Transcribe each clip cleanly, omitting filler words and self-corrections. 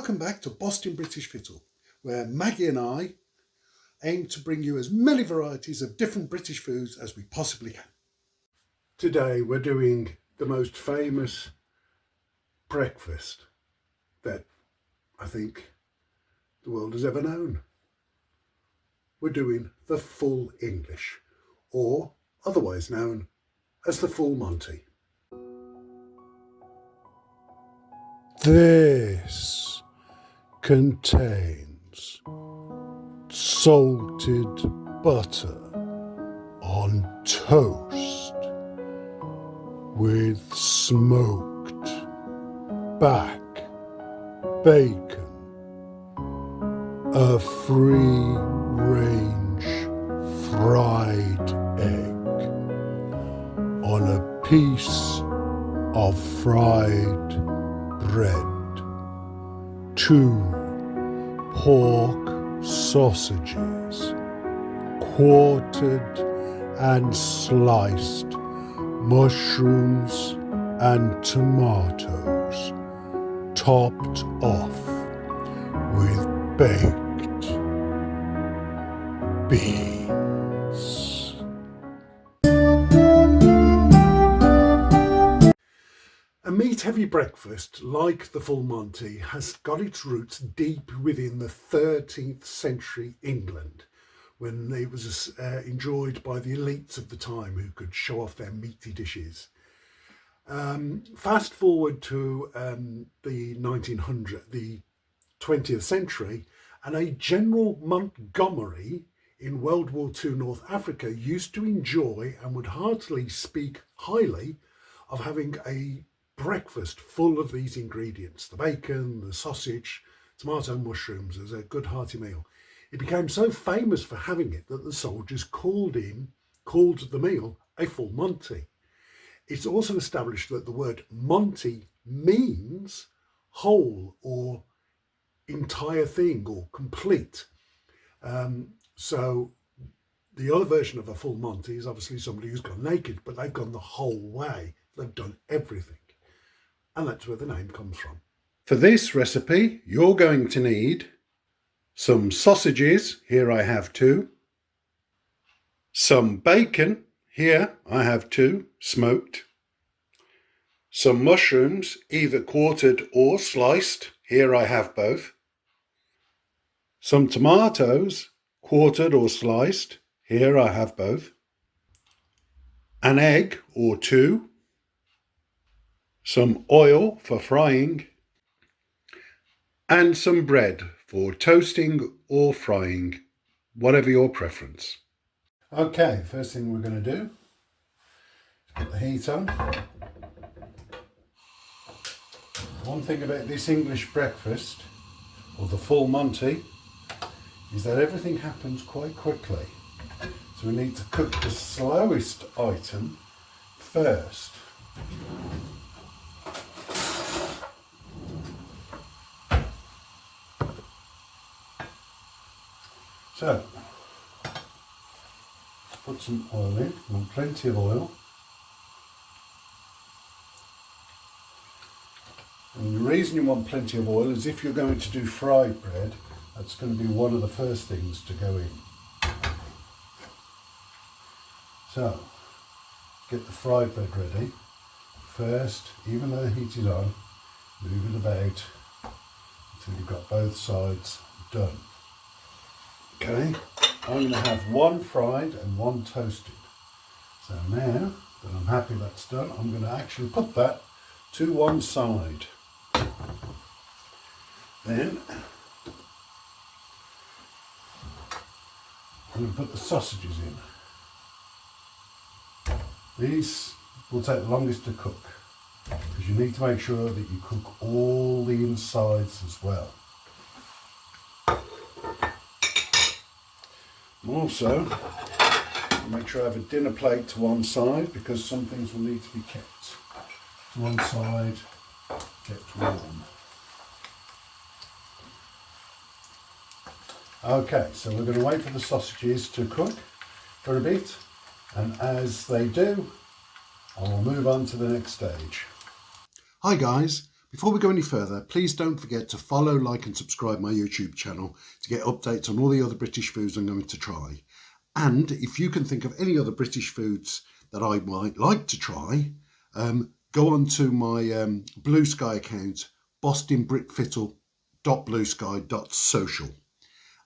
Welcome back to Bostin British Fittle, where Maggie and I aim to bring you as many varieties of different British foods as we possibly can. Today we're doing the most famous breakfast that I think the world has ever known. We're doing the full English, or otherwise known as the full Monty. This contains salted butter on toast with smoked back bacon, a free-range fried egg on a piece of fried bread, 2 pork sausages, quartered and sliced mushrooms and tomatoes, topped off with baked beans. A meat-heavy breakfast, like the full Monty, has got its roots deep within the 13th century England, when it was enjoyed by the elites of the time who could show off their meaty dishes. Fast forward to the 20th century, and a General Montgomery in World War II North Africa used to enjoy and would heartily speak highly of having a breakfast full of these ingredients: the bacon, the sausage, tomato, mushrooms, as a good hearty meal. It became so famous for having it that the soldiers called the meal a full Monty. It's also established that the word Monty means whole or entire thing or complete. So the other version of a full Monty is obviously somebody who's gone naked, but they've gone the whole way. They've done everything. And that's where the name comes from. For this recipe, you're going to need some sausages. Here I have 2. Some bacon. Here I have 2, smoked. Some mushrooms, either quartered or sliced. Here I have both. Some tomatoes, quartered or sliced. Here I have both. An egg or 2. Some oil for frying, and some bread for toasting or frying, whatever your preference. Okay, first thing we're going to do is put the heat on. One thing about this English breakfast, or the full Monty, is that everything happens quite quickly. So we need to cook the slowest item first. So, put some oil in. You want plenty of oil. And the reason you want plenty of oil is if you're going to do fried bread, that's going to be one of the first things to go in. So, get the fried bread ready. First, even though the heat is on, move it about until you've got both sides done. Okay, I'm going to have one fried and one toasted. So now that I'm happy that's done, I'm going to actually put that to one side. Then I'm going to put the sausages in. These will take the longest to cook because you need to make sure that you cook all the insides as well. Also, make sure I have a dinner plate to one side because some things will need to be kept to one side, kept warm. Okay, so we're going to wait for the sausages to cook for a bit, and as they do, I will move on to the next stage. Hi guys, Before we go any further, please don't forget to follow, like and subscribe my YouTube channel to get updates on all the other British foods I'm going to try. And if you can think of any other British foods that I might like to try, go on to my Blue Sky account, bostinbrickfittle.bluesky.social.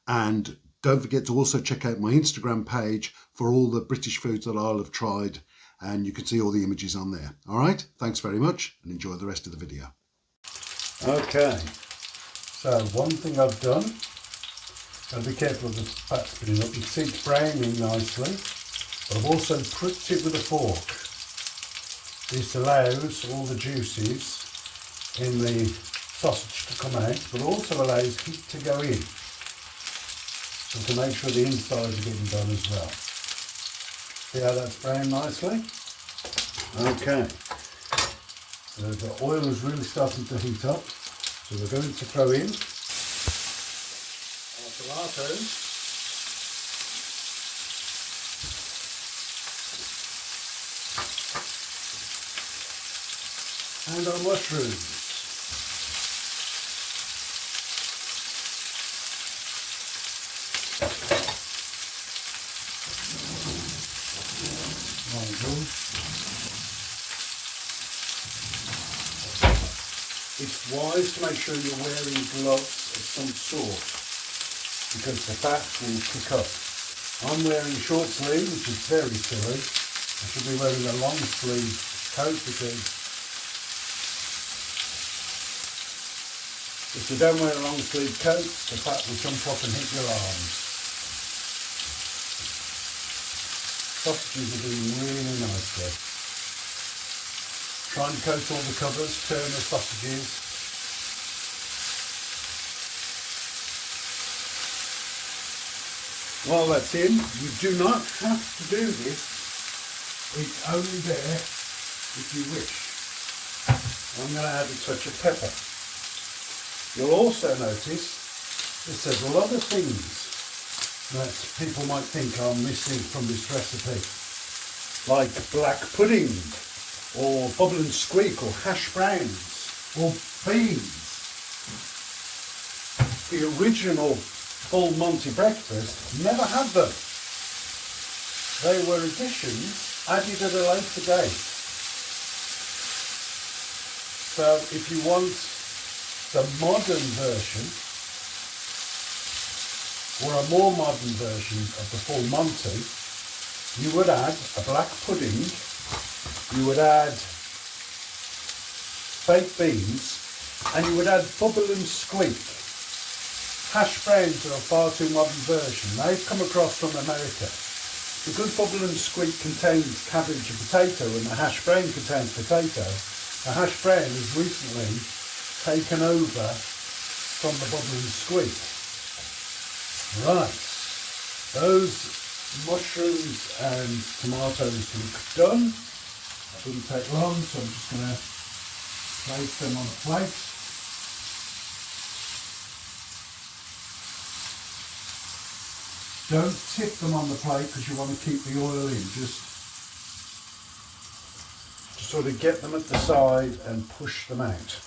And don't forget to also check out my Instagram page for all the British foods that I'll have tried, and you can see all the images on there. All right, thanks very much and enjoy the rest of the video. Okay, so one thing I've done, got to be careful of the fat spinning up. You can see it's browning nicely, but I've also pricked it with a fork. This allows all the juices in the sausage to come out, but also allows heat to go in. So to make sure the insides are getting done as well. See how that's browned nicely? Okay. So the oil is really starting to heat up. So we're going to throw in our tomatoes. And our mushrooms. It's wise to make sure you're wearing gloves of some sort because the fat will kick up. I'm wearing short sleeve, which is very silly. I should be wearing a long sleeve coat because if you don't wear a long sleeve coat, the fat will jump up and hit your arms. Sausages are doing really nicely. Try and coat all the covers, turn the sausages. While that's in, you do not have to do this. It's only there if you wish. I'm going to add a touch of pepper. You'll also notice this says a lot of things that people might think are missing from this recipe, like black pudding, or bubble and squeak, or hash browns, or beans. The original full Monty breakfast never had them. They were additions added at a later date. So if you want the modern version, or a more modern version of the full Monty, you would add a black pudding, you would add baked beans, and you would add bubble and squeak. Hash browns are a far too modern version. They've come across from America. Because bubble and squeak contains cabbage and potato and the hash brown contains potato, the hash brown has recently taken over from the bubble and squeak. Right, those mushrooms and tomatoes look done. That didn't take long, so I'm just going to place them on a plate. Don't tip them on the plate because you want to keep the oil in. Just sort of get them at the side and push them out.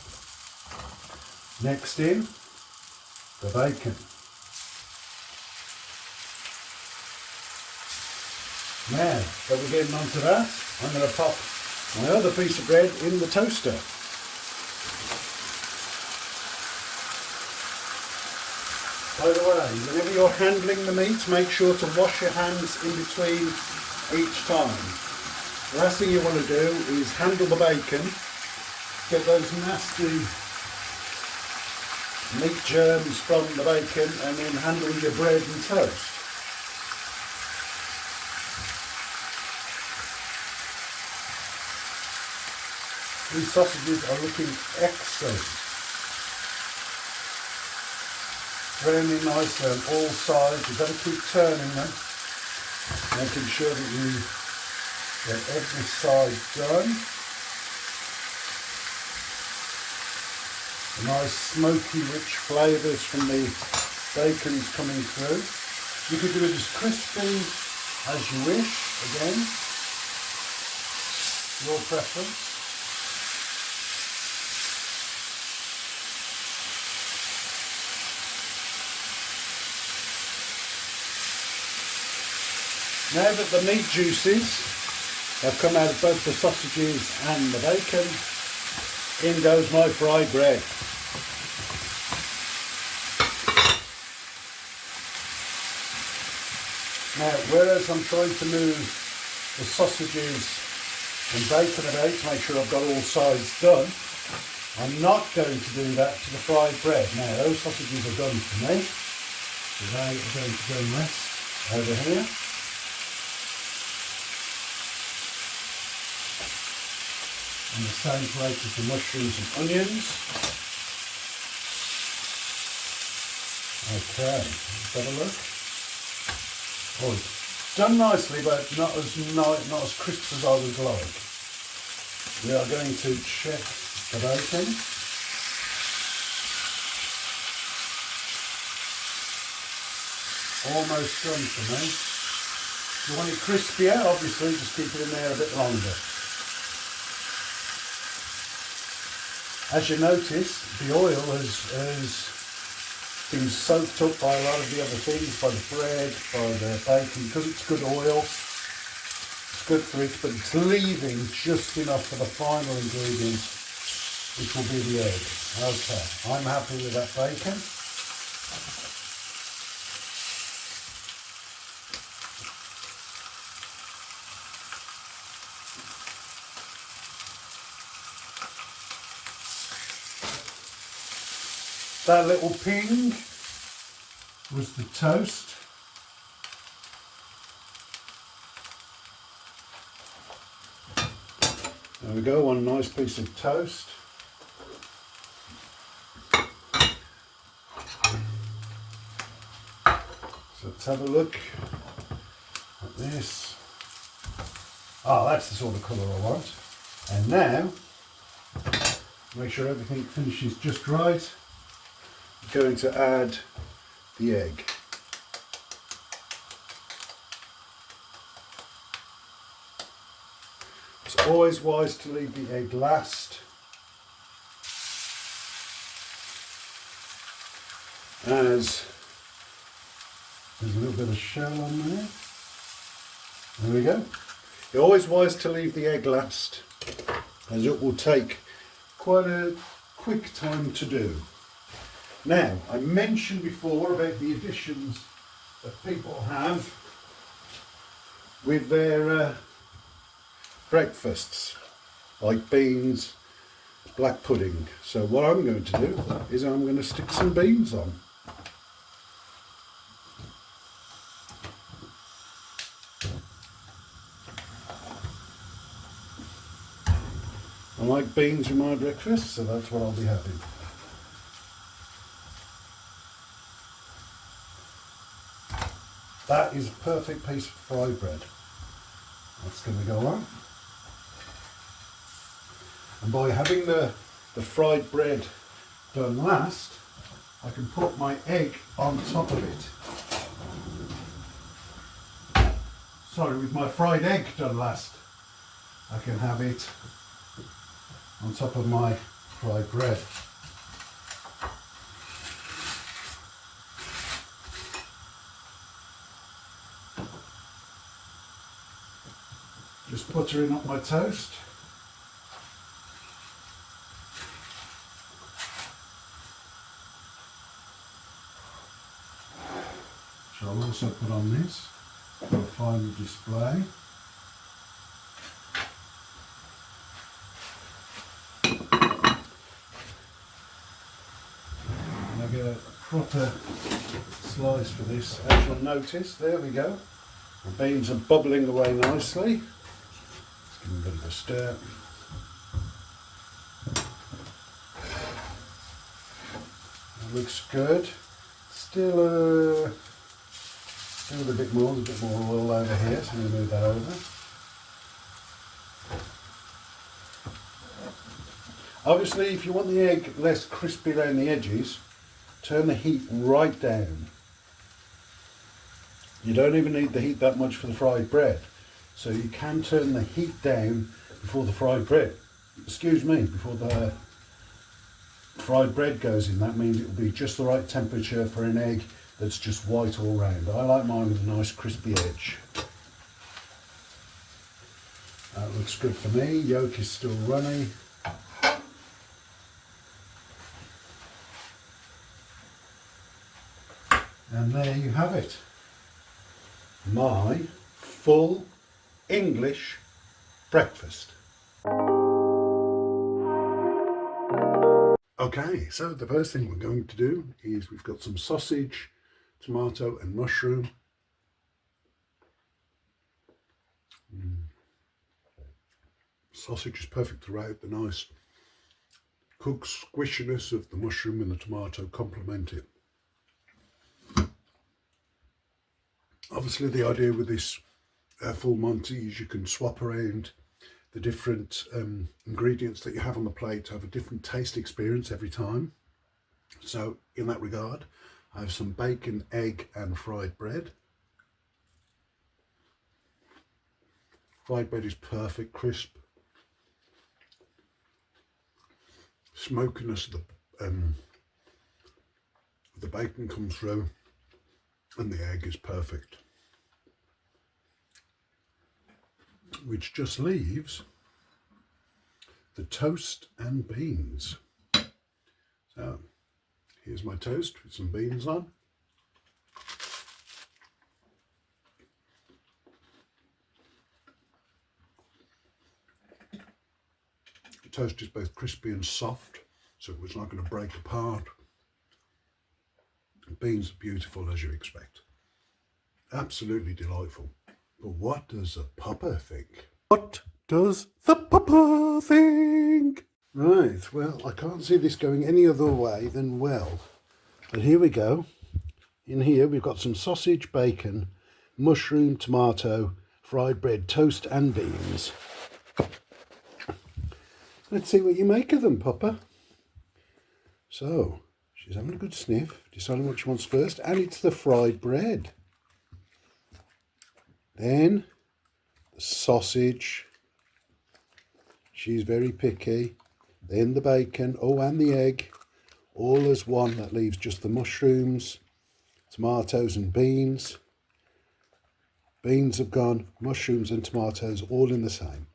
Next in, the bacon. Now that we're getting onto that, I'm going to pop my other piece of bread in the toaster. By the way, whenever you're handling the meat, make sure to wash your hands in between each time. The last thing you want to do is handle the bacon, get those nasty meat germs from the bacon, and then handle your bread and toast. These sausages are looking excellent. Browning nicely on all sides. You've got to keep turning them, making sure that you get every side done. The nice smoky rich flavours from the bacon's coming through. You could do it as crispy as you wish, again, your preference. Now that the meat juices have come out of both the sausages and the bacon, in goes my fried bread. Now, whereas I'm trying to move the sausages and bacon about to make sure I've got all sides done, I'm not going to do that to the fried bread. Now, those sausages are done for me, so they are going to go and rest over here. And the same plate as the mushrooms and onions. Okay, let's have a look. Oh, it's done nicely, but not as crisp as I would like. We are going to check the bacon. Almost done for me. If you want it crispier, obviously just keep it in there a bit longer. As you notice, the oil has been soaked up by a lot of the other things, by the bread, by the bacon, because it's good oil. It's good for it, but it's leaving just enough for the final ingredient, which will be the egg. Okay, I'm happy with that bacon. That little ping was the toast. There we go, one nice piece of toast. So let's have a look at this. Ah, that's the sort of colour I want. And now, make sure everything finishes just right. Going to add the egg. It's always wise to leave the egg last, as there's a little bit of shell on there. There we go. It's always wise to leave the egg last, as it will take quite a quick time to do. Now, I mentioned before about the additions that people have with their breakfasts, like beans, black pudding. So what I'm going to do is I'm going to stick some beans on. I like beans in my breakfast, so that's what I'll be having. That is a perfect piece of fried bread. That's going to go on. And by having the fried bread done last, I can put my egg on top of it. Sorry, with my fried egg done last, I can have it on top of my fried bread. Just buttering up my toast. Which I'll also put on this for a final display. And I get a proper slice for this. As you'll notice, there we go. The beans are bubbling away nicely. Give them a bit of a stir. That looks good. Still a bit more. There's a bit more oil over here, so I'm going to move that over. Obviously, if you want the egg less crispy around the edges, turn the heat right down. You don't even need the heat that much for the fried bread. So you can turn the heat down before the fried bread, before the fried bread goes in. That means it will be just the right temperature for an egg that's just white all round. I like mine with a nice crispy edge. That looks good for me. Yolk is still runny. And there you have it. My full English breakfast. Okay, so the first thing we're going to do is we've got some sausage, tomato and mushroom. Sausage is perfect throughout. The nice cooked squishiness of the mushroom and the tomato complement it. Obviously the idea with this full Monty is you can swap around the different ingredients that you have on the plate to have a different taste experience every time. So in that regard, I have some bacon, egg and fried bread. Fried bread is perfect, crisp. Smokiness of the bacon comes through and the egg is perfect. Which just leaves the toast and beans. So here's my toast with some beans on. The toast is both crispy and soft, so it's not going to break apart. The beans are beautiful, as you expect. Absolutely delightful. But what does the pupper think? What does the pupper think? Right, well, I can't see this going any other way than well. But here we go. In here we've got some sausage, bacon, mushroom, tomato, fried bread, toast and beans. Let's see what you make of them, Pupper. So, she's having a good sniff, deciding what she wants first, and it's the fried bread. Then the sausage, she's very picky. Then the bacon, oh, and the egg, all as one. That leaves just the mushrooms, tomatoes and beans. Beans have gone, mushrooms and tomatoes all in the same.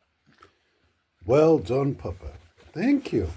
Well done, Pupper. Thank you.